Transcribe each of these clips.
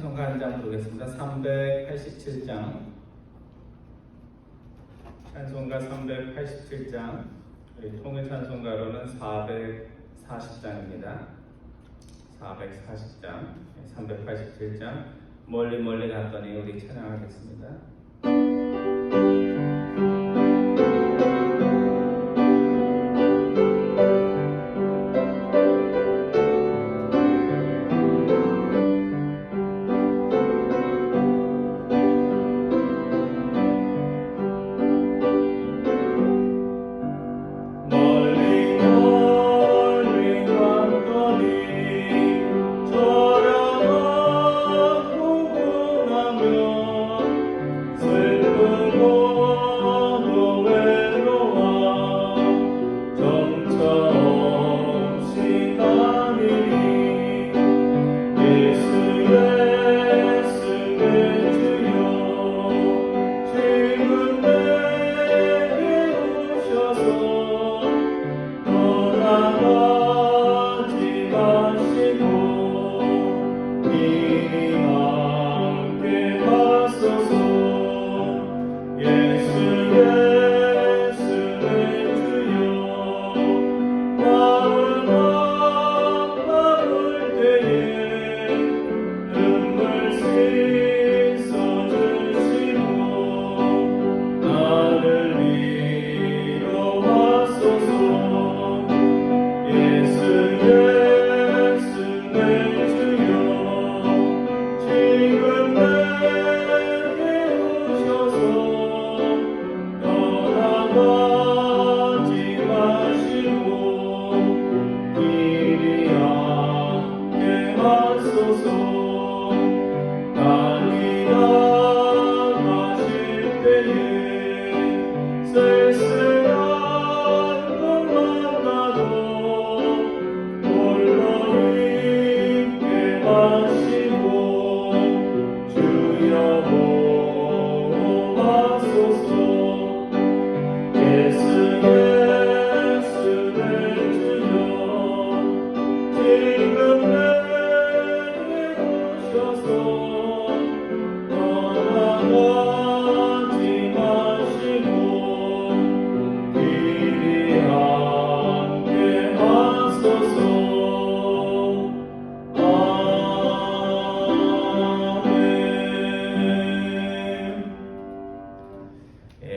찬송가 한 장 부르겠습니다. 387장. 찬송가 387장. 우리 통일 찬송가로는 440장입니다. 440장, 387장. 멀리 멀리 갔더니 우리 찬양하겠습니다.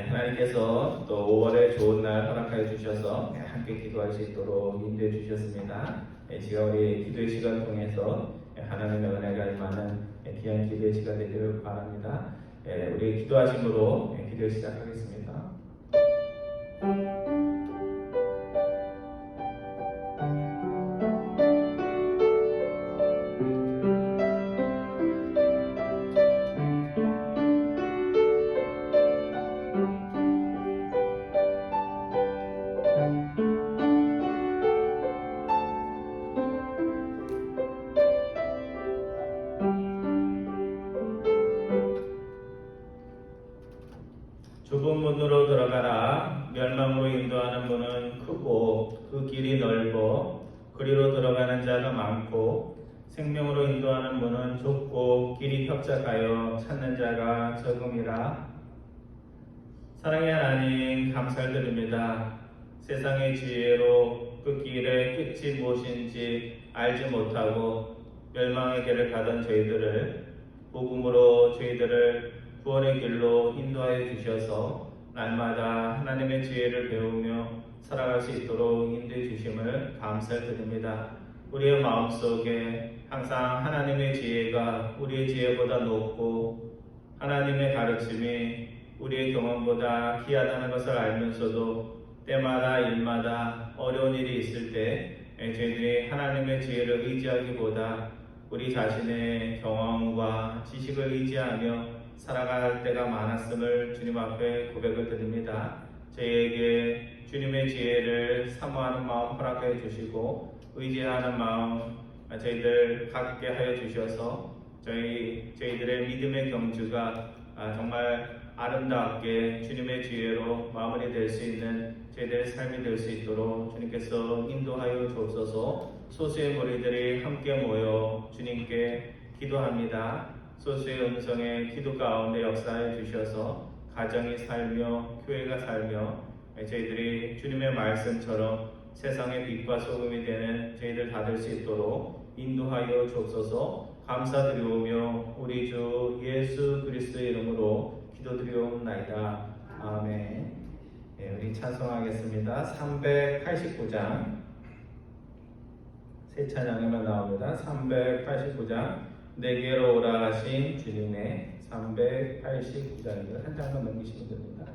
하나님께서 또 5월에 좋은 날 허락하여 주셔서 함께 기도할 수 있도록 인도해 주셨습니다. 제가 우리 기도의 시간 통해서 하나님의 은혜가 임하는 귀한 기도의 시간 되기를 바랍니다. 우리 기도하심으로 기도 시작하겠습니다. 좁은 문으로 들어가라. 멸망으로 인도하는 문은 크고 그 길이 넓어 그리로 들어가는 자가 많고 생명으로 인도하는 문은 좁고 길이 협착하여 찾는 자가 적음이라. 사랑의 하나님 감사드립니다. 세상의 지혜로 그 길의 끝이 무엇인지 알지 못하고 멸망의 길을 가던 저희들을 복음으로 저희들을 구원의 길로 인도하여 주셔서 날마다 하나님의 지혜를 배우며 살아갈 수 있도록 인도해 주심을 감사드립니다. 우리의 마음속에 항상 하나님의 지혜가 우리의 지혜보다 높고 하나님의 가르침이 우리의 경험보다 귀하다는 것을 알면서도 때마다 일마다 어려운 일이 있을 때 저희들이 하나님의 지혜를 의지하기보다 우리 자신의 경험과 지식을 의지하며 살아갈 때가 많았음을 주님 앞에 고백을 드립니다. 저희에게 주님의 지혜를 사모하는 마음 허락해 주시고 의지하는 마음 저희들 갖게 하여 주셔서 저희들의 믿음의 경주가 정말 아름답게 주님의 지혜로 마무리될 수 있는 저희들의 삶이 될 수 있도록 주님께서 인도하여 주옵소서. 소수의 무리들이 함께 모여 주님께 기도합니다. 소수의 음성의 기도 가운데 역사해 주셔서 가정이 살며 교회가 살며 저희들이 주님의 말씀처럼 세상의 빛과 소금이 되는 저희들 다 될 수 있도록 인도하여 주옵소서. 감사드리오며 우리 주 예수 그리스도의 이름으로 기도드리옵나이다. 아멘. 우리 찬송하겠습니다. 389장 새 찬양에만 나옵니다. 389장 내게로 오라 하신 주님의 389장입니다. 한 장만 넘기시면 됩니다.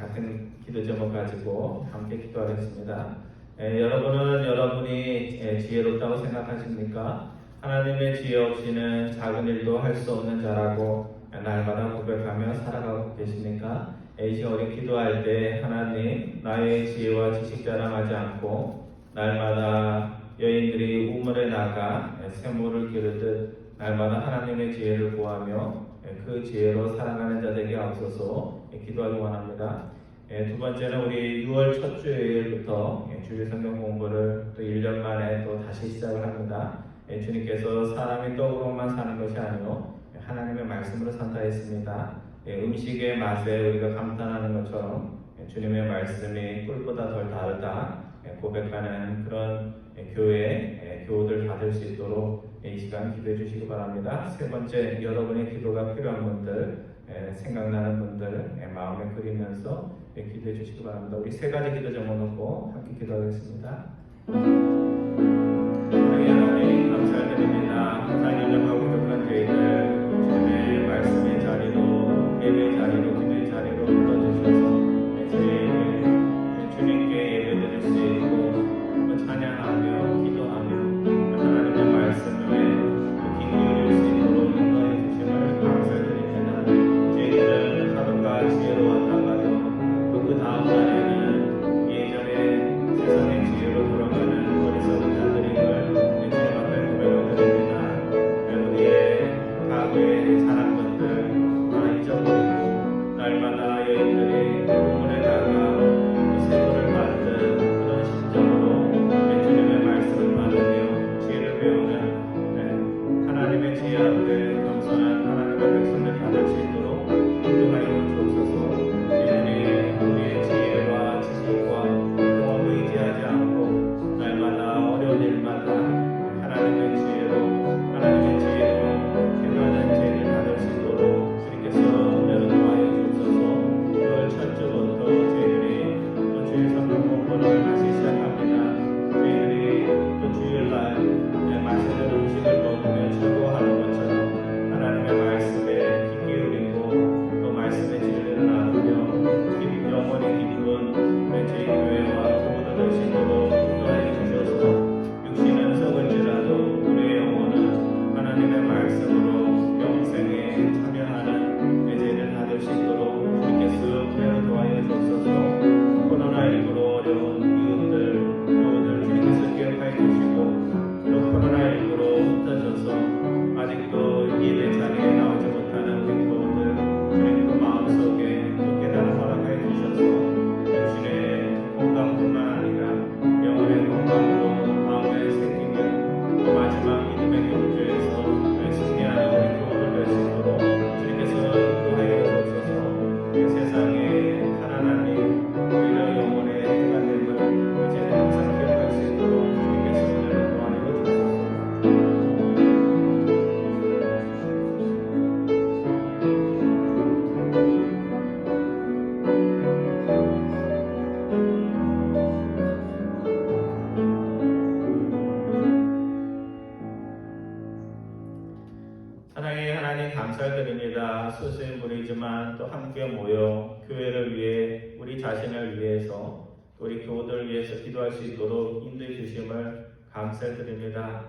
같은 기도 제목 가지고 함께 기도하겠습니다. 여러분은 여러분이 지혜롭다고 생각하십니까? 하나님의 지혜 없이는 작은 일도 할 수 없는 자라고 날마다 고백하며 살아가고 계십니까? 이 시간 우리 기도할 때 하나님 나의 지혜와 지식 자랑하지 않고 날마다 여인들이 우물에 나가 샘물을 기르듯 날마다 하나님의 지혜를 구하며 그 지혜로 살아가는 자 되게 하옵소서 기도하기 원합니다. 두 번째는 우리 6월 첫 주일부터 주일 성경 공부를 또 1년 만에 또 다시 시작을 합니다. 주님께서 사람이 떡으로만 사는 것이 아니요 하나님의 말씀으로 산다 했습니다. 음식의 맛에 우리가 감탄하는 것처럼 주님의 말씀이 꿀보다 덜 다르다 고백하는 그런 교우들 다 될 수 있도록 이 시간 기도해 주시기 바랍니다. 세 번째, 여러분의 기도가 필요한 분들, 생각나는 분들 마음에 그리면서 기도해 주시기 바랍니다. 우리 세 가지 기도 제목 놓고 함께 기도하겠습니다. 하나님 감사드립니다. 항상 연약하고 부족한 저희들 주님의 말씀의 자리로 예배의 자리로 기도의 자리로 불러주셔서 저희에게 주님께 예배드릴 수 있고 또 찬양하며 기도하며 하나님의 말씀에 귀 기울일 수 있도록 인도해 주심을 감사드립니다. 저희들은 하루가 지혜로웠다가도 또 그 다음 날에는 예전에 감사드립니다. 소수의 무리지만 또 함께 모여 교회를 위해 우리 자신을 위해서 또 우리 교우들을 위해서 기도할 수 있도록 인도해 주심을 감사드립니다.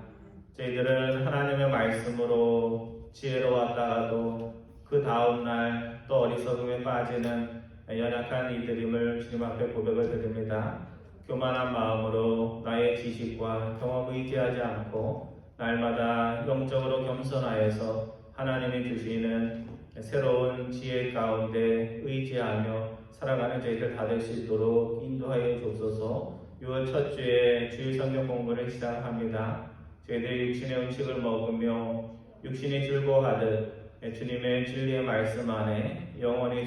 저희들은 하나님의 말씀으로 지혜로웠다가도 그 다음날 또 어리석음에 빠지는 연약한 이들임을 주님 앞에 고백을 드립니다. 교만한 마음으로 나의 지식과 경험 의지하지 않고 날마다 영적으로 겸손하여서 하나님이 주시는 새로운 지혜 가운데 의지하며 살아가는 저희들 다 될 수 있도록 인도하여 주옵소서. 6월 첫 주에 주일 성경 공부를 시작합니다. 저희들이 육신의 음식을 먹으며 육신이 즐거워하듯 주님의 진리의 말씀 안에 영원히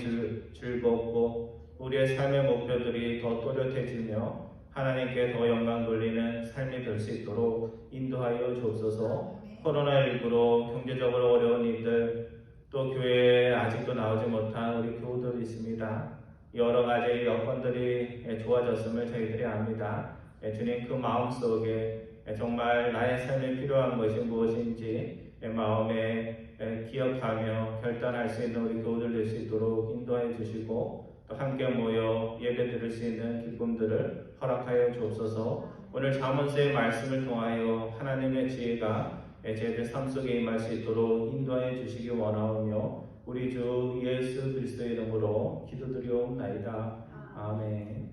즐겁고 우리의 삶의 목표들이 더 또렷해지며 하나님께 더 영광 돌리는 삶이 될 수 있도록 인도하여 주옵소서. 코로나19로 경제적으로 어려운 이들 또 교회에 아직도 나오지 못한 우리 교우들이 있습니다. 여러 가지 여건들이 좋아졌음을 저희들이 압니다. 주님 그 마음속에 정말 나의 삶에 필요한 것이 무엇인지 마음에 기억하며 결단할 수 있는 우리 교우들 될 수 있도록 인도해 주시고 또 함께 모여 예배 드릴 수 있는 기쁨들을 허락하여 주옵소서. 오늘 잠언서의 말씀을 통하여 하나님의 지혜가 저희들 삶 속에 임할 수 있도록 인도해 주시기 원하오며 우리 주 예수 그리스도의 이름으로 기도드리옵나이다. 아멘.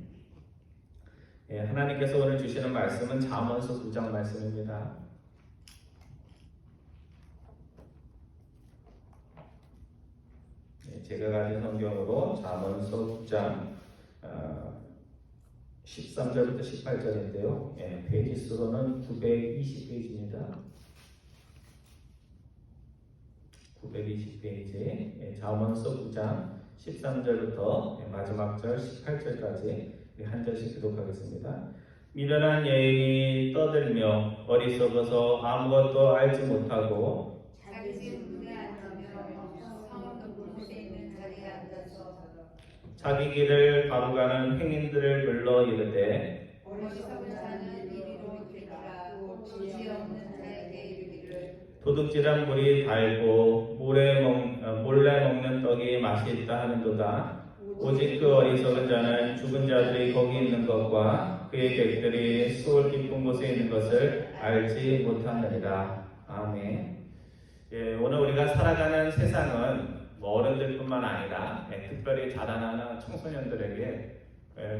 하나님께서 오늘 주시는 말씀은 잠언서 9장 말씀입니다. 제가 가진 성경으로 잠언서 9장 13절부터 18절인데요. 페이지 수로는 920페이지입니다. 920페이지 잠언서 9장 13절부터 마지막 절 18절까지 한 절씩 기록하겠습니다. 미련한 여인이 떠들며 어리석어서 아무것도 알지 못하고 자기 집 문에 앉으며 성읍 높은 곳에 있는 자리에 앉아서 자기 길을 바로 가는 행인들을 불러 이르되 어리석은 자는 이리로 이르리라. 곧 지혜 없는 자에게 이르기를 도둑질한 물이 달고 몰래 먹는 떡이 맛이 있다 하는도다. 오직 그 어리석은 자는 죽은 자들이 거기 있는 것과 그의 객들이 수월 깊은 곳에 있는 것을 알지 못하느니라. 아멘. 오늘 우리가 살아가는 세상은 어른들뿐만 아니라 특별히 자라나는 청소년들에게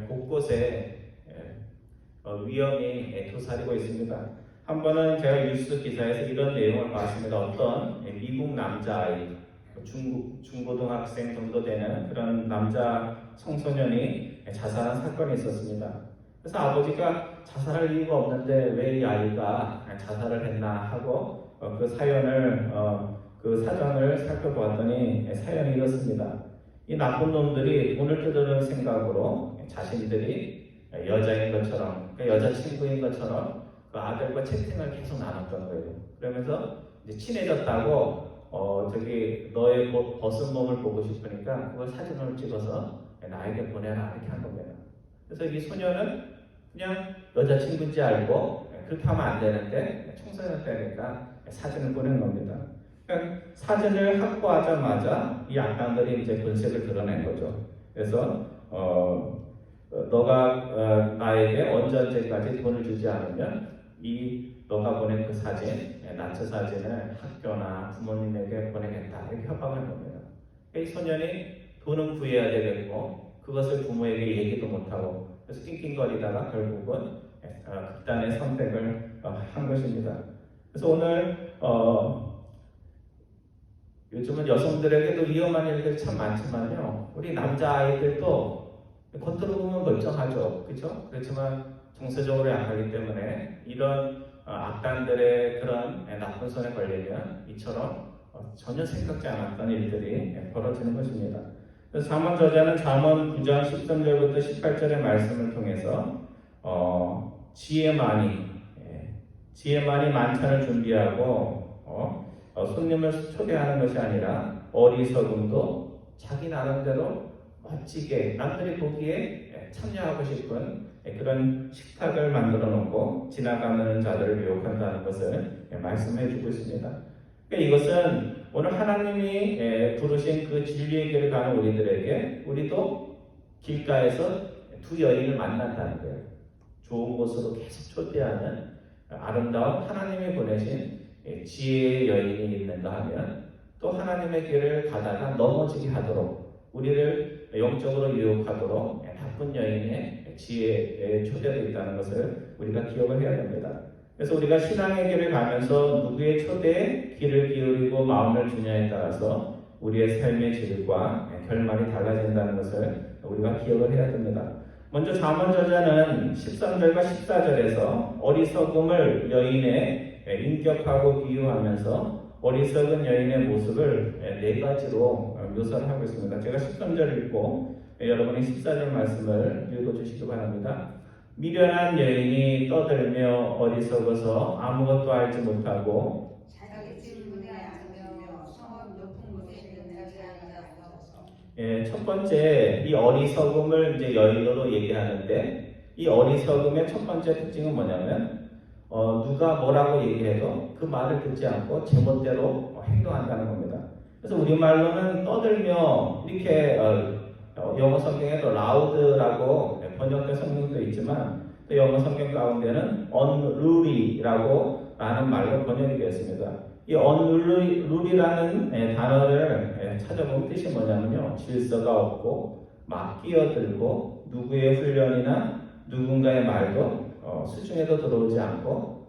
곳곳에 위험이 도사리고 있습니다. 한 번은 제가 뉴스 기사에서 이런 내용을 봤습니다. 어떤 미국 남자아이 중고등학생 정도 되는 그런 남자 청소년이 자살한 사건이 있었습니다. 그래서 아버지가 자살할 이유가 없는데 왜 이 아이가 자살을 했나 하고 그 사연을 그 사전을 살펴보았더니 사연이 이렇습니다. 이 나쁜 놈들이 돈을 뜯으려는 생각으로 자신들이 여자인 것처럼 여자친구인 것처럼 그 아들과 채팅을 계속 나눴던 거예요. 그러면서 이제 친해졌다고 저기 너의 벗은 몸을 보고 싶으니까 그걸 사진을 찍어서 나에게 보내라 이렇게 한 겁니다. 그래서 이 소녀는 그냥 여자친구인지 알고 그렇게 하면 안 되는데 청소년 때니까 사진을 보낸 겁니다. 그러니까 사진을 확보하자마자 이 악당들이 이제 본색을 드러낸 거죠. 그래서 너가 나에게 언제까지 돈을 주지 않으면 너가 보낸 그 사진, 나체 사진을 학교나 부모님에게 보내겠다 이렇게 협박을 겁니다. 이 소년이 돈은 구해야 되겠고 그것을 부모에게 얘기도 못하고 그래서 낑낑거리다가 결국은 극단의 선택을 한 것입니다. 그래서 오늘 요즘은 여성들에게도 위험한 일들이 참 많지만요, 우리 남자아이들도 겉으로 보면 멀쩡하죠, 그렇죠? 그렇지만 정서적으로 약하기 때문에 이런 악단들의 그런 나쁜 손에 걸리면 이처럼 전혀 생각지 않았던 일들이 벌어지는 것입니다. 그래서 잠언 저자는 잠언 9장 13절부터 18절의 말씀을 통해서 지혜만이 만찬을 준비하고 손님을 초대하는 것이 아니라 어리석음도 자기 나름대로 멋지게 남들이 보기에 참여하고 싶은 그런 식탁을 만들어 놓고 지나가는 자들을 유혹한다는 것을 말씀해 주고 있습니다. 그러니까 이것은 오늘 하나님이 부르신 그 진리의 길을 가는 우리들에게 우리도 길가에서 두 여인을 만난다는 거예요. 좋은 곳으로 계속 초대하는 아름다운 하나님이 보내신 지혜의 여인이 있는가 하면 또 하나님의 길을 가다가 넘어지게 하도록 우리를 영적으로 유혹하도록 나쁜 여인의 지혜의 초대도 있다는 것을 우리가 기억을 해야 됩니다. 그래서 우리가 신앙의 길을 가면서 누구의 초대에 귀를 기울이고 마음을 주냐에 따라서 우리의 삶의 질과 결말이 달라진다는 것을 우리가 기억을 해야 됩니다. 먼저 잠언저자는 13절과 14절에서 어리석음을 여인의 인격하고 비유하면서 어리석은 여인의 모습을 네 가지로 묘사를 하고 있습니다. 제가 13절 읽고 여러분이 14절 말씀을 읽어주시기 바랍니다. 미련한 여인이 떠들며 어리석어서 아무것도 알지 못하고 자기 질문에 앉으며 성읍 높은 곳에 있는 자리에 앉아서. 첫 번째 이 어리석음을 이제 여인으로 얘기하는데 이 어리석음의 첫 번째 특징은 뭐냐면 누가 뭐라고 얘기해도 그 말을 듣지 않고 제멋대로 행동한다는 겁니다. 그래서 우리말로는 떠들며 이렇게 영어 성경에도 loud라고 번역된 성경도 있지만 또 영어 성경 가운데는 unruly라고 라는 말로 번역이 되었습니다. 이 unruly라는 단어를 찾아보면 뜻이 뭐냐면요, 질서가 없고 막 끼어들고 누구의 훈련이나 누군가의 말도 수중에도 들어오지 않고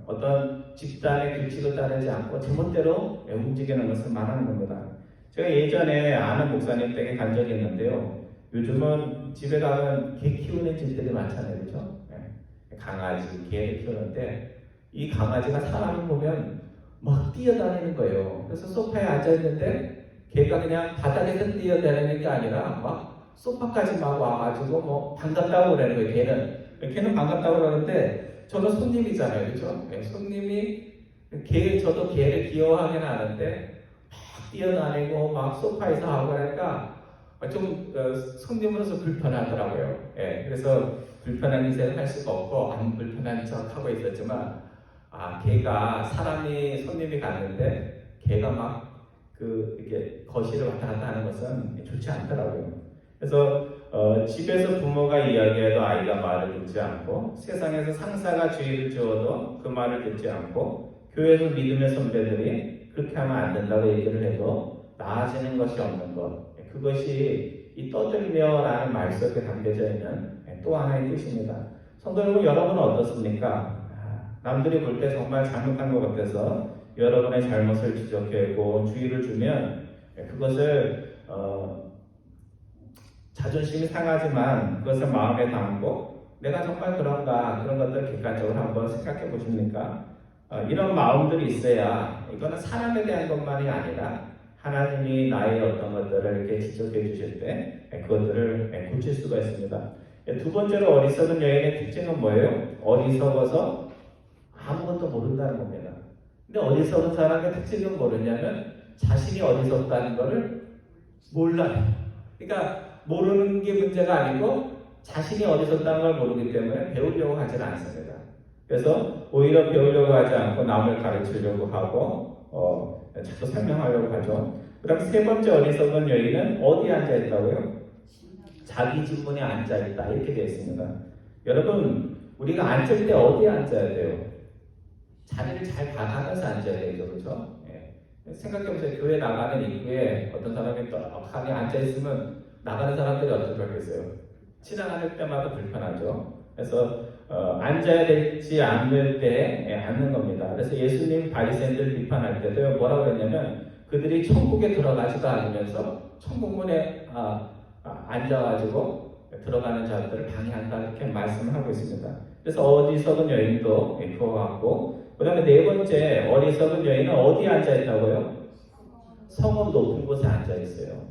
어떤 집단의 규칙을 따르지 않고 제멋대로 움직이는 것을 말하는 겁니다. 제가 예전에 아는 목사님 댁에 간 적이 있는데요. 요즘은 집에 가면 개 키우는 집들이 많잖아요. 그렇죠? 강아지, 개를 키우는데 이 강아지가 사람을 보면 막 뛰어다니는 거예요. 그래서 소파에 앉아있는데 개가 그냥 바닥에서 뛰어다니는 게 아니라 막 소파까지 막 와가지고 뭐 반갑다고 그러는 거예요. 걔는 반갑다고 그러는데 저는 손님이잖아요. 그렇죠? 손님이 저도 개를 귀여워하긴 하는데 막 뛰어다니고 막 소파에서 하고 그러니까 좀 손님으로서 불편하더라고요. 그래서 불편한 인생을 할 수가 없고 안 불편한 척 하고 있었지만 걔가 손님이 갔는데 걔가 막 이렇게 거실을 왔다 갔다 하는 것은 좋지 않더라고요. 그래서 집에서 부모가 이야기해도 아이가 말을 듣지 않고 세상에서 상사가 주의를 주어도 그 말을 듣지 않고 교회에서 믿음의 선배들이 그렇게 하면 안 된다고 얘기를 해도 나아지는 것이 없는 것, 그것이 이 떠들며라는 말 속에 담겨져 있는 또 하나의 뜻입니다. 성도 여러분, 여러분은 어떻습니까? 남들이 볼 때 정말 잘못한 것 같아서 여러분의 잘못을 지적하고 주의를 주면 그것을 자존심이 상하지만 그것을 마음에 담고 내가 정말 그런가, 그런 것들을 객관적으로 한번 생각해 보십니까? 이런 마음들이 있어야 이거는 사람에 대한 것만이 아니라 하나님이 나의 어떤 것들을 이렇게 지적해 주실 때 그것들을 고칠 수가 있습니다. 두 번째로 어리석은 여인의 특징은 뭐예요? 어리석어서 아무것도 모른다는 겁니다. 근데 어리석은 사람의 특징은 뭐냐면 자신이 어리석다는 것을 몰라요. 그러니까 모르는 게 문제가 아니고 자신이 어리석다는 걸 모르기 때문에 배우려고 하지는 않습니다. 그래서 오히려 배우려고 하지 않고 남을 가르치려고 하고 자꾸 설명하려고 하죠. 그 다음 세 번째 어리석은 여인은 어디에 앉아있다고요? 자기 지분에 앉아있다 이렇게 되어 있습니다. 여러분, 우리가 앉을 때 어디에 앉아야 돼요? 자리를 잘 봐가면서 앉아야 되죠. 그렇죠? 생각해보세요. 교회 나가는 입구에 어떤 사람이 떡하게 앉아있으면 나가는 사람들이 어떻게 하겠어요? 지나갈 때마다 불편하죠. 그래서 앉아야 될지 않을 때 앉는 겁니다. 그래서 예수님 바리새인들 비판할 때도 뭐라고 했냐면 그들이 천국에 들어가지도 않으면서 천국문에 앉아가지고 들어가는 자들을 방해한다 이렇게 말씀을 하고 있습니다. 그래서 어리석은 여인도 그와 같고 그 다음에 네 번째 어리석은 여인은 어디에 앉아있다고요? 성읍 높은 곳에 앉아있어요.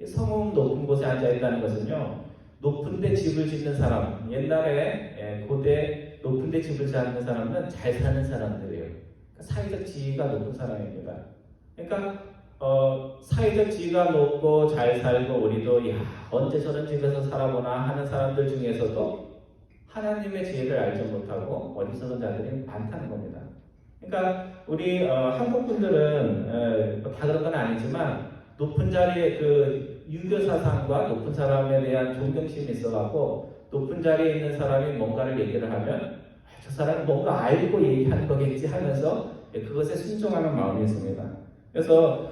성읍 높은 곳에 앉아있다는 것은요, 높은 데 집을 짓는 사람, 옛날에 고대 높은 데 집을 짓는 사람은 잘 사는 사람들이에요. 사회적 지위가 높은 사람입니다. 그러니까 사회적 지위가 높고 잘 살고 우리도 언제 저런 집에서 살아보나 하는 사람들 중에서도 하나님의 지혜를 알지 못하고 어리석은 자들이 많다는 겁니다. 그러니까 우리 한국 분들은 다 그런 건 아니지만 높은 자리에 그 유교 사상과 높은 사람에 대한 존경심이 있어갖고 높은 자리에 있는 사람이 뭔가를 얘기를 하면 저 사람은 뭔가 알고 얘기하는 거겠지 하면서 그것에 순종하는 마음이 있습니다. 그래서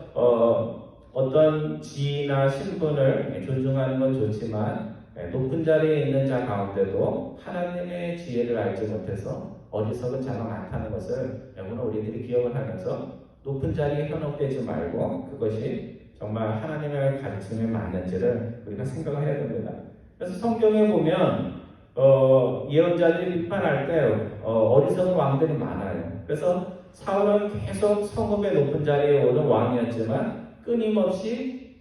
어떤 지위나 신분을 존중하는 건 좋지만 높은 자리에 있는 자 가운데도 하나님의 지혜를 알지 못해서 어리석은 자가 많다는 것을 오늘 우리들이 기억을 하면서 높은 자리에 현혹되지 말고 그것이 정말 하나님의 가르침에 맞는지를 우리가 생각을 해야 됩니다. 그래서 성경에 보면 예언자들이 비판할 때 어리석은 왕들이 많아요. 그래서 사울은 계속 성읍의 높은 자리에 오른 왕이었지만 끊임없이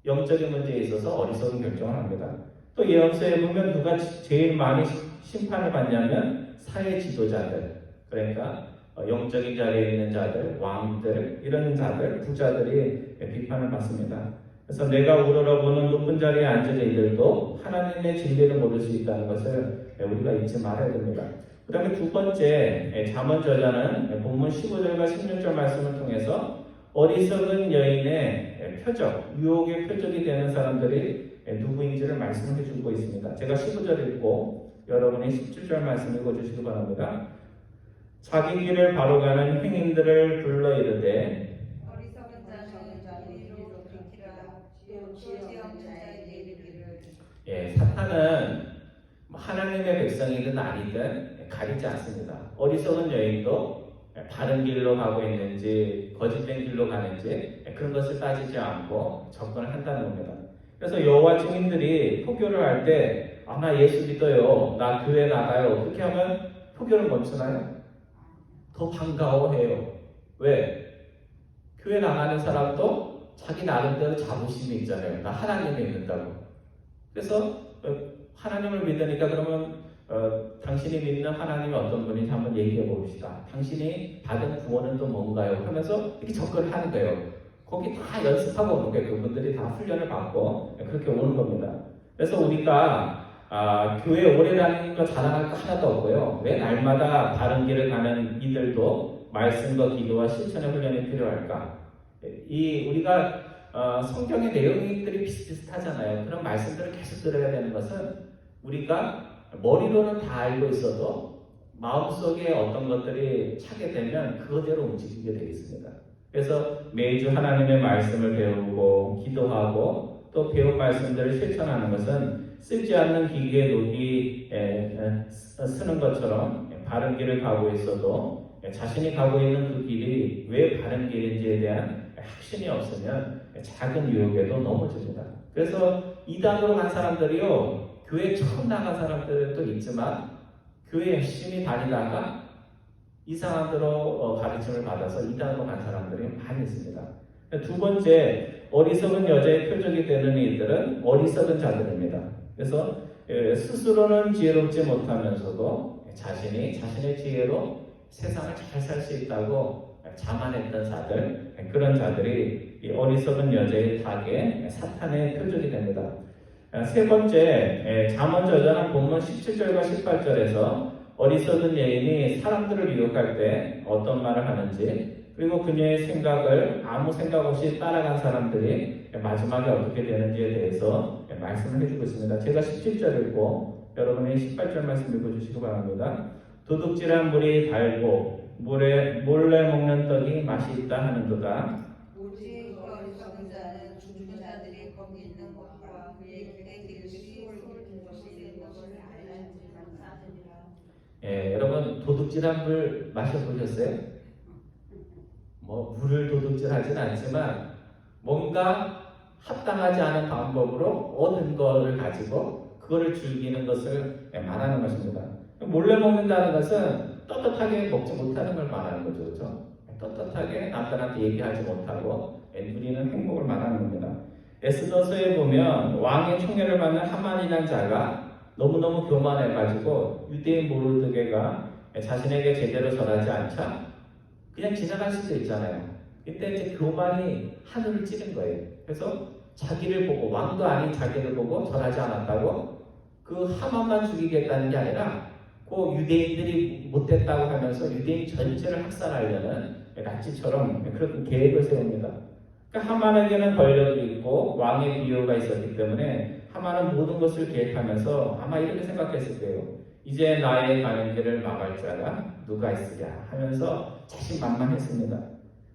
영적인 문제에 있어서 어리석은 결정을 합니다. 또 예언서에 보면 누가 제일 많이 심판을 받냐면 사회 지도자들, 그러니까 영적인 자리에 있는 자들, 왕들, 이런 자들, 부자들이 비판을 받습니다. 그래서 내가 우러러보는 높은 자리에 앉은 이들도 하나님의 진리를 모를 수 있다는 것을 우리가 잊지 말아야 됩니다. 그 다음에 두 번째, 잠언 저자는 본문 15절과 16절 말씀을 통해서 어리석은 여인의 표적, 유혹의 표적이 되는 사람들이 누구인지를 말씀해 주고 있습니다. 제가 15절 읽고 여러분이 17절 말씀 읽어주시기 바랍니다. 자기 길을 바로 가는 행인들을 불러 이르되 어리석은 자는 이리로 비키라 또 지혜 없는 자에게 이르기를. 사탄은 하나님의 백성이든 아니든 가리지 않습니다. 어리석은 여인도 바른 길로 가고 있는지 거짓된 길로 가는지 그런 것을 따지지 않고 접근을 한다는 겁니다. 그래서 여호와 증인들이 포교를 할 때 나 예수 믿어요, 나 교회 나가요, 그렇게 하면 포교를 멈추나요? 더 반가워해요. 왜? 교회 나가는 사람도 자기 나름대로 자부심이 있잖아요. 나 하나님을 믿는다고. 그래서 하나님을 믿으니까 그러면 당신이 믿는 하나님이 어떤 분인지 한번 얘기해 봅시다. 당신이 받은 구원은 또 뭔가요? 하면서 이렇게 접근을 하는 거예요. 거기 다 연습하고 오는 거예요. 그분들이 다 훈련을 받고 그렇게 오는 겁니다. 그래서 우리가 교회 오래 다니는 거 자랑할 거 하나도 없고요. 왜 날마다 바른 길을 가는 이들도 말씀과 기도와 실천의 훈련이 필요할까? 우리가 성경의 내용들이 비슷비슷하잖아요. 그런 말씀들을 계속 들어야 되는 것은 우리가 머리로는 다 알고 있어도 마음속에 어떤 것들이 차게 되면 그거대로 움직이게 되어 있습니다. 그래서 매주 하나님의 말씀을 배우고 기도하고 또 배운 말씀들을 실천하는 것은 쓰지 않는 기계에 녹이 쓰는 것처럼 바른 길을 가고 있어도 자신이 가고 있는 그 길이 왜 바른 길인지에 대한 확신이 없으면 작은 유혹에도 넘어집니다. 그래서 이단으로 간 사람들이요, 교회 처음 나간 사람들도 있지만 교회 열심히 다니다가 이상한 대로 가르침을 받아서 이단으로 간 사람들이 많이 있습니다. 두 번째, 어리석은 여자의 표적이 되는 이들은 어리석은 자들입니다. 그래서 스스로는 지혜롭지 못하면서도 자신의 지혜로 세상을 잘 살 수 있다고 자만했던 자들, 그런 자들이 이 어리석은 여자의 닭에 사탄의 표적이 됩니다. 세 번째, 잠언 저자는 본문 17절과 18절에서 어리석은 여인이 사람들을 유혹할 때 어떤 말을 하는지, 그리고 그녀의 생각을 아무 생각 없이 따라간 사람들이 마지막에 어떻게 되는지에 대해서 말씀을 해주고 있습니다. 제가 17절 읽고 여러분이 18절 말씀 읽어주시기 바랍니다. 도둑질한 물이 달고 몰래 먹는 떡이 맛이 있다 하는도다. 오직 어리석은 자는 죽은 자들이 거기 있는 것과 그의 길이 쉬울 곳이 있는 것을 알지 감사드리라. 여러분 도둑질한 물 마셔보셨어요? 물을 도둑질하진 않지만 뭔가 합당하지 않은 방법으로 얻은 거를 가지고 그거를 즐기는 것을 말하는 것입니다. 몰래 먹는다는 것은 떳떳하게 먹지 못하는 걸 말하는 거죠. 그렇죠? 떳떳하게 남들한테 얘기하지 못하고 누리는 행복을 말하는 겁니다. 에스더서에 보면 왕의 총애를 받는 하만이라는 자가 너무너무 교만해가지고 유대인 모르드게가 자신에게 제대로 전하지 않자 그냥 지나갈 수도 있잖아요. 이때 이제 교만이 하늘을 찌른 거예요. 그래서 자기를 보고, 왕도 아닌 자기를 보고 절하지 않았다고 그 하만만 죽이겠다는 게 아니라 그 유대인들이 못됐다고 하면서 유대인 전체를 학살하려는 나치처럼 그런 계획을 세웁니다. 그러니까 하만에게는 권력이 있고 왕의 비호가 있었기 때문에 하만은 모든 것을 계획하면서 아마 이렇게 생각했을 거예요. 이제 나의 가는 길을 막을 자가 누가 있으랴 하면서 자신만만했습니다.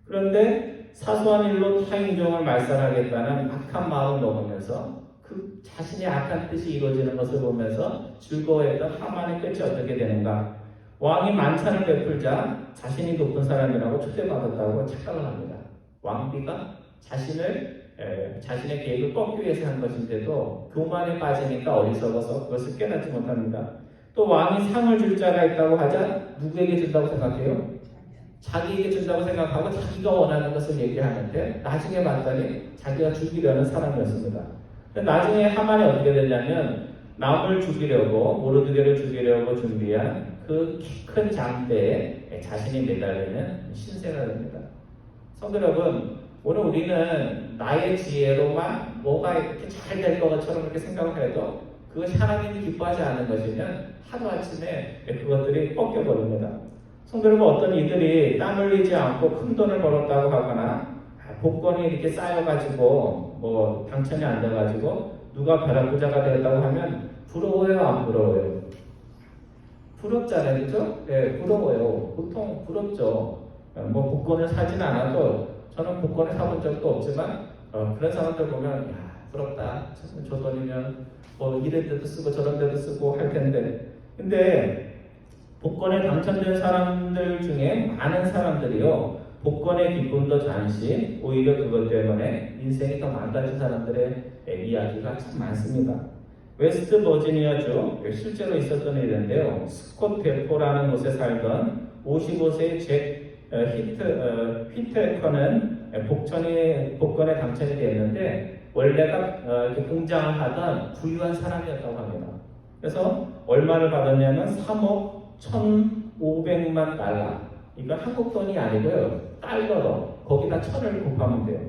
그런데 사소한 일로 타인종을 말살하겠다는 악한 마음을 먹으면서 그 자신의 악한 뜻이 이루어지는 것을 보면서 즐거워했던 하만의 끝이 어떻게 되는가? 왕이 만찬을 베풀자 자신이 높은 사람이라고 초대받았다고 착각을 합니다. 왕비가 자신의 계획을 꺾기 위해서 한 것인데도 교만에 빠지니까 어리석어서 그것을 깨닫지 못합니다. 또 왕이 상을 줄 자가 있다고 하자 누구에게 준다고 생각해요? 자기에게 준다고 생각하고 자기가 원하는 것을 얘기하는데 나중에 봤더니 자기가 죽이려는 사람이었습니다. 나중에 하만이 어떻게 되냐면 남을 죽이려고 모르드게를 죽이려고 준비한 그 키 큰 장대에 자신이 매달리는 신세가 됩니다. 성도 여러분, 오늘 우리는 나의 지혜로만 뭐가 이렇게 잘 될 것처럼 이렇게 생각을 해도 그것이 하나님이 기뻐하지 않는 것이면 하루아침에 그것들이 꺾여버립니다. 성도 여러분, 어떤 이들이 땀 흘리지 않고 큰 돈을 벌었다고 하거나 복권이 이렇게 쌓여가지고 뭐 당첨이 안 돼가지고 누가 벼락부자가 되었다고 하면 부러워요, 안 부러워요? 부럽잖아요, 그죠? 네, 부러워요. 보통 부럽죠. 뭐 복권을 사진 않아도 저는 복권을 사본 적도 없지만 그런 사람들 보면 야, 부럽다. 저 돈이면 뭐 이런 데도 쓰고 저런 데도 쓰고 할 텐데. 근데 복권에 당첨된 사람들 중에 많은 사람들이요, 복권의 기쁨도 잠시 오히려 그것 때문에 인생이 더 망가진 사람들의 이야기가 참 많습니다. 웨스트 버지니아주 실제로 있었던 일인데요. 스콧 데포라는 곳에 살던 55세의 잭 휘테커는 복권에 당첨이 되었는데 원래가 공장을 하던 부유한 사람이었다고 합니다. 그래서 얼마를 받았냐면 3억 1,500만 달러. 이건 한국 돈이 아니고요. 달러로 거기다 1,000을 곱하면 돼요.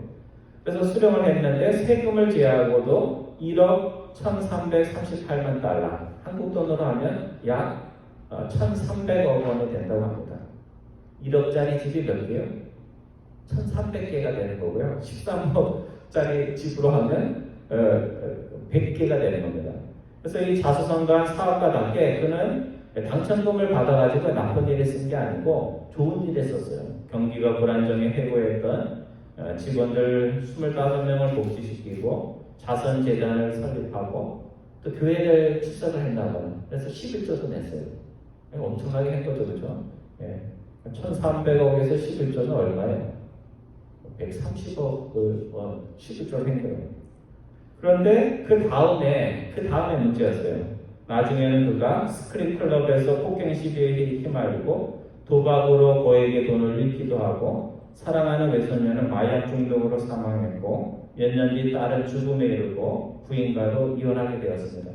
그래서 수령을 했는데 세금을 제하고도 1억 1,338만 달러. 한국 돈으로 하면 약 1,300억 원이 된다고 합니다. 1억짜리 집이 몇 개요? 1,300개가 되는 거고요. 13억짜리 집으로 하면 100개가 되는 겁니다. 그래서 이 자수성가한 사업가답게 그는 당첨금을 받아가지고 나쁜 일에 쓴 게 아니고 좋은 일에 썼어요. 경기가 불안정해 회고했던 직원들 25명을 복지시키고 자선재단을 설립하고 또 교회를 출석을 했나 봐요. 그래서 11조도 냈어요. 엄청나게 한 거죠, 그죠? 1,300억에서 11조는 얼마예요? 130억을 11조를 한 거예요. 그런데 그 다음에 문제였어요. 나중에는 그가 스크린 클럽에서 폭행 시비에 휘말리고 도박으로 고에게 돈을 잃기도 하고 사랑하는 외손녀는 마약 중독으로 사망했고 몇 년 뒤 딸은 죽음에 이르고 부인과도 이혼하게 되었습니다.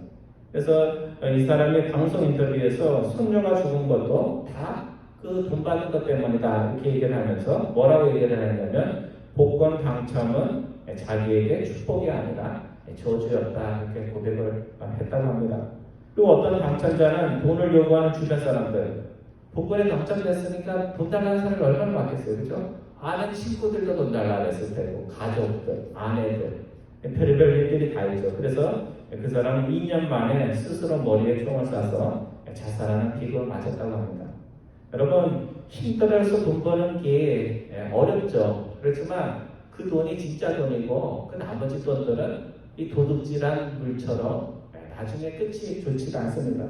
그래서 이 사람이 방송 인터뷰에서 손녀가 죽은 것도 다 그 돈 받는 것 때문이다 이렇게 얘기를 하면서 뭐라고 얘기를 하냐면 복권 당첨은 자기에게 축복이 아니라 저주였다 이렇게 고백을 했다고 합니다. 또 어떤 당첨자는 돈을 요구하는 주변 사람들, 복권에 당첨됐으니까 돈 달라는 사람이 얼마나 많겠어요, 그죠? 아는 친구들도 돈 달라고 했을 테고, 가족들, 아내들, 별의별 일들이 다 있죠. 그래서 그 사람은 2년 만에 스스로 머리에 총을 쏴서 자살하는 비극을 맞았다고 합니다. 여러분, 힘들어서 돈 버는 게 어렵죠. 그렇지만 그 돈이 진짜 돈이고 그 나머지 돈들은 이 도둑질한 물처럼 나중에 끝이 좋지가 않습니다.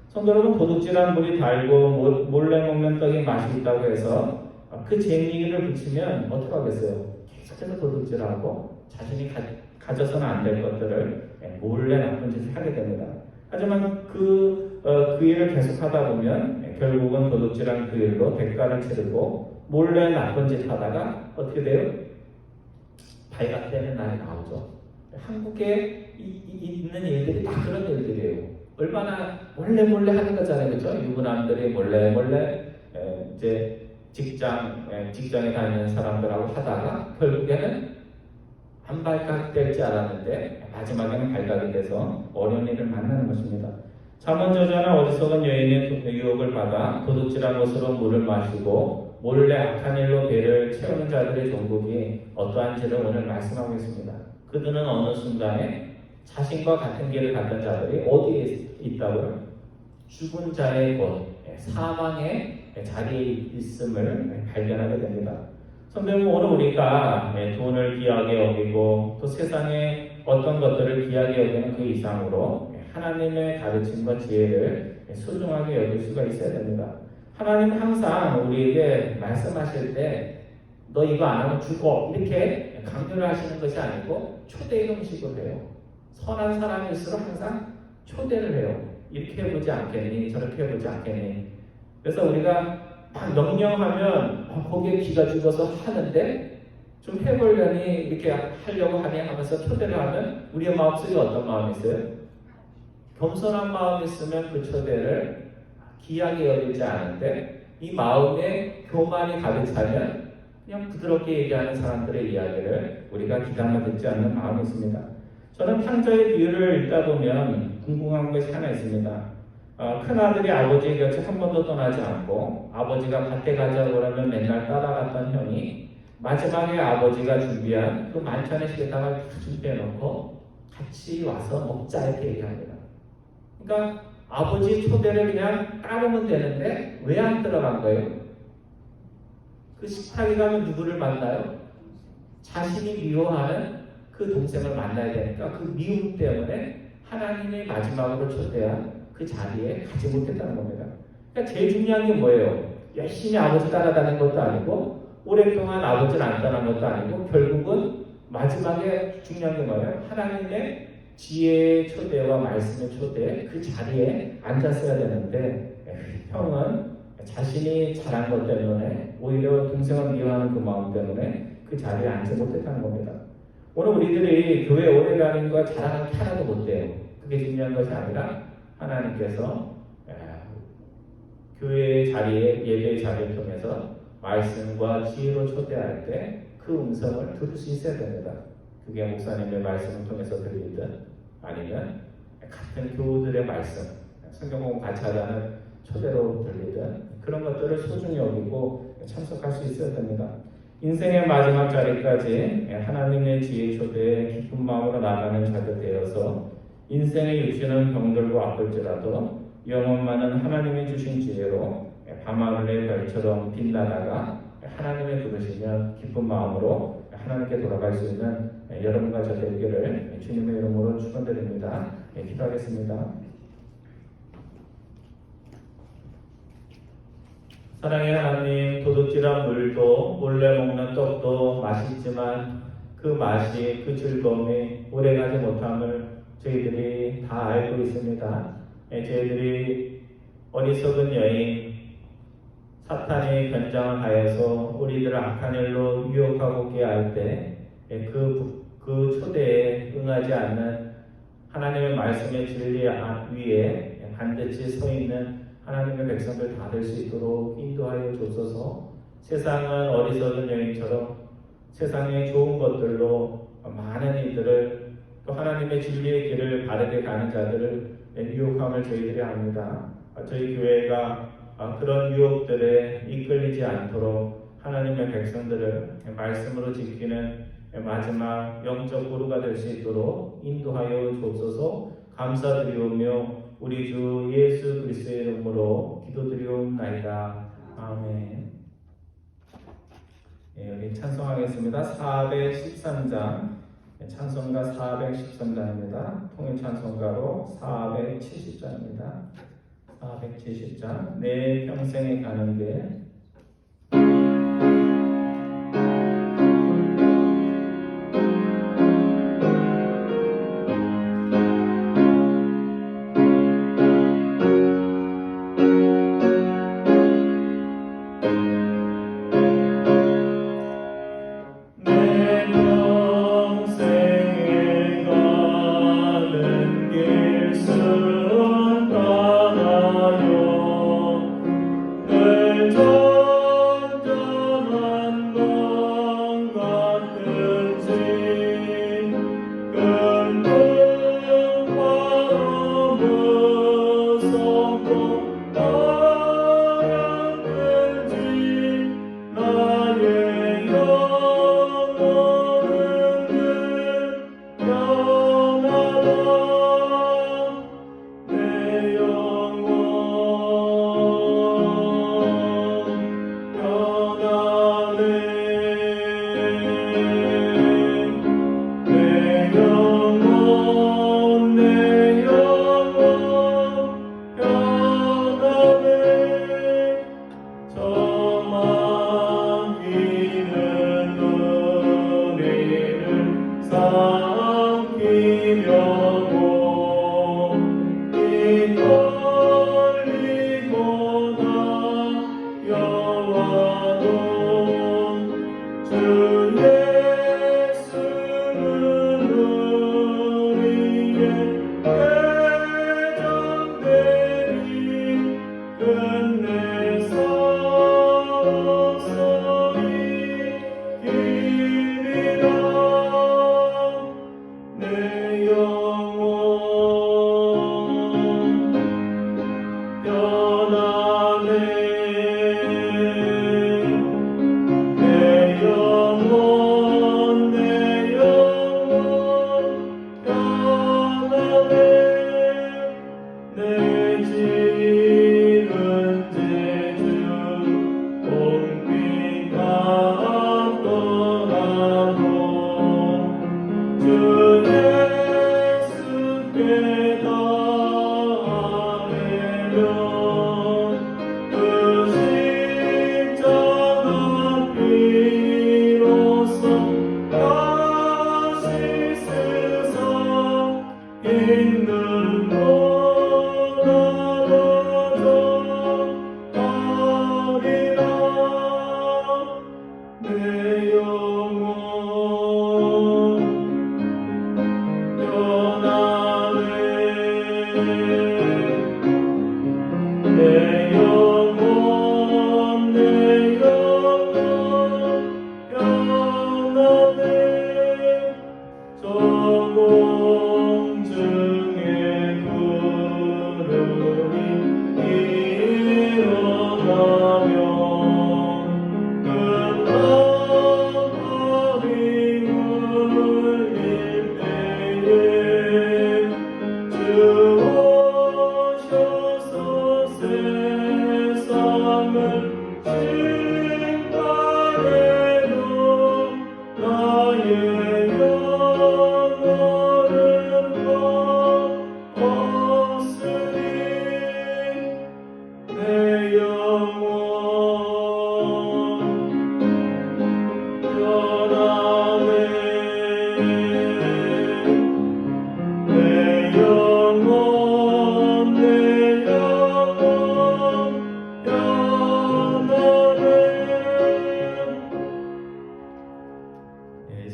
성도 여러분, 도둑질한 물이 달고 몰래 먹는 떡이 맛이 있다고 해서 그 재미를 붙이면 어떻게 하겠어요? 계속해서 도둑질하고 자신이 가져서는 안 될 것들을 몰래 나쁜 짓을 하게 됩니다. 하지만 그 일을 계속하다 보면 결국은 도둑질한 그 일로 대가를 치르고 몰래 나쁜 짓 하다가 어떻게 돼요? 발각되는 날이 나오죠. 한국에 있는 일들이 다 그런 일들이에요. 얼마나 몰래 하는 거잖아요, 그렇죠? 유부남들이 몰래 이제 직장에 다니는 사람들하고 하다가 결국에는 안 발각될지 알았는데 마지막에는 발각이 돼서 어려운 일을 만나는 것입니다. 잠언 저자는 어리석은 여인의 유혹을 받아 도둑질한 것으로 물을 마시고 몰래 악한 일로 배를 채우는 자들의 종국이 어떠한지를 오늘 말씀하고 있습니다. 그들은 어느 순간에 자신과 같은 길을 갔던 자들이 어디에 있다고요? 죽은 자의 곳, 사망의 자리에 있음을 발견하게 됩니다. 선생님, 오늘 우리가 돈을 귀하게 여기고 또 세상의 어떤 것들을 귀하게 여기는 그 이상으로 하나님의 가르침과 지혜를 소중하게 여길 수가 있어야 됩니다. 하나님 항상 우리에게 말씀하실 때 너 이거 안 하면 죽어 이렇게 강요를 하시는 것이 아니고 초대 형식으로 해요. 선한 사람일수록 항상 초대를 해요. 이렇게 해보지 않겠니? 저렇게 해보지 않겠니? 그래서 우리가 막 명령하면 거기에 귀가 죽어서 하는데 좀 해보려니 이렇게 하려고 하니 하면서 초대를 하면 우리의 마음속에 어떤 마음이 있어요? 겸손한 마음이 있으면 그 초대를 귀하게 여기지 않은데 이 마음에 교만이 가득 차면 그냥 부드럽게 얘기하는 사람들의 이야기를 우리가 귀담아 듣지 않는 마음이 있습니다. 저는 탕자의 비유를 읽다 보면 궁금한 것이 하나 있습니다. 큰아들이 아버지 곁에 한 번도 떠나지 않고 아버지가 밭에 가자고 그러면 맨날 따라갔던 형이 마지막에 아버지가 준비한 그 만찬의 식에다가 준비해놓고 같이 와서 먹자 이렇게 얘기합니다. 그러니까 아버지 초대를 그냥 따르면 되는데 왜 안 들어간 거예요? 그 식탁에 가면 누구를 만나요? 자신이 미워하는 그 동생을 만나야 되니까 그 미움 때문에 하나님이 마지막으로 초대한 그 자리에 가지 못했다는 겁니다. 그러니까 제일 중요한 게 뭐예요? 열심히 아버지 따라다니는 것도 아니고 오랫동안 아버지를 안 떠난 것도 아니고 결국은 마지막에 중요한 게 뭐예요? 하나님의 지혜의 초대와 말씀의 초대 그 자리에 앉았어야 되는데 형은 자신이 잘한 것 때문에 오히려 동생을 미워하는 그 마음 때문에 그 자리에 앉지 못했다는 겁니다. 오늘 우리들이 교회 오래 다니는 거 자랑을 하나도 못해요. 그게 중요한 것이 아니라 하나님께서 교회의 자리에 예배의 자리를 통해서 말씀과 지혜로 초대할 때 그 음성을 들을 수 있어야 됩니다. 그게 목사님의 말씀을 통해서 들리든 아니면 같은 교우들의 말씀, 성경공부 같이 하자는 초대로 들리든 그런 것들을 소중히 여기고 참석할 수 있어야 됩니다. 인생의 마지막 자리까지 하나님의 지혜 초대에 기쁜 마음으로 나가는 자들 되어서 인생의 육신은 병들고 아플지라도 영혼만은 하나님이 주신 지혜로 밤하늘의 별처럼 빛나다가 하나님의 부르시면 기쁜 마음으로 하나님께 돌아갈 수 있는 여러분과 저 되기를 주님의 이름으로 축원드립니다. 기도하겠습니다. 사랑의 하나님, 도둑질한 물도 몰래 먹는 떡도 맛있지만 그 맛이 그 즐거움이 오래가지 못함을 저희들이 다 알고 있습니다. 저희들이 어리석은 여인 사탄이 변장을 하여서 우리들을 악한 일로 유혹하고 깨할 때 그 초대에 응하지 않는 하나님의 말씀의 진리 위에 반드시 서 있는 하나님의 백성들 다 될 수 있도록 인도하여 주소서. 세상은 어리석은 여인처럼 세상의 좋은 것들로 많은 이들을 또 하나님의 진리의 길을 바르게 가는 자들을 유혹함을 저희들이 압니다. 저희 교회가 그런 유혹들에 이끌리지 않도록 하나님의 백성들을 말씀으로 지키는 마지막 영적 보루가 될 수 있도록 인도하여 주옵소서. 감사드리오며 우리 주 예수 그리스도의 이름으로 기도드리옵나이다. 아멘. 여기 찬송하겠습니다. 413장 찬송가 413장입니다. 통일 찬송가로 470장입니다. 470장 내 평생에 가는 길. 늘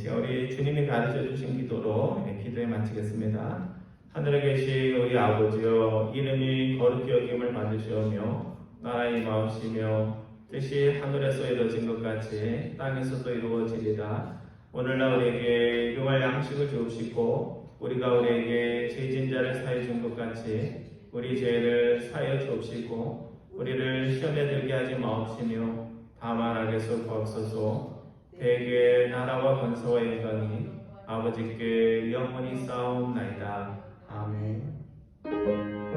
제가 우리 주님이 가르쳐 주신 기도로 기도에 마치겠습니다. 하늘에 계신 우리 아버지여, 이름이 거룩히 여김을 받으시오며 나라의 마음이시며 뜻이 하늘에서 이루어진 것 같이 땅에서도 이루어지리라. 오늘날 우리에게 일용할 양식을 주옵시고 우리가 우리에게 죄진 자를 사해 준 것 같이 우리 죄를 사하여 주옵시고 우리를 시험에 들게 하지 마옵시며 다만 악에서 구하옵소서. 대개 나라와 권세와 영광이 아버지께 영원히 쌓옵나이다. 아멘.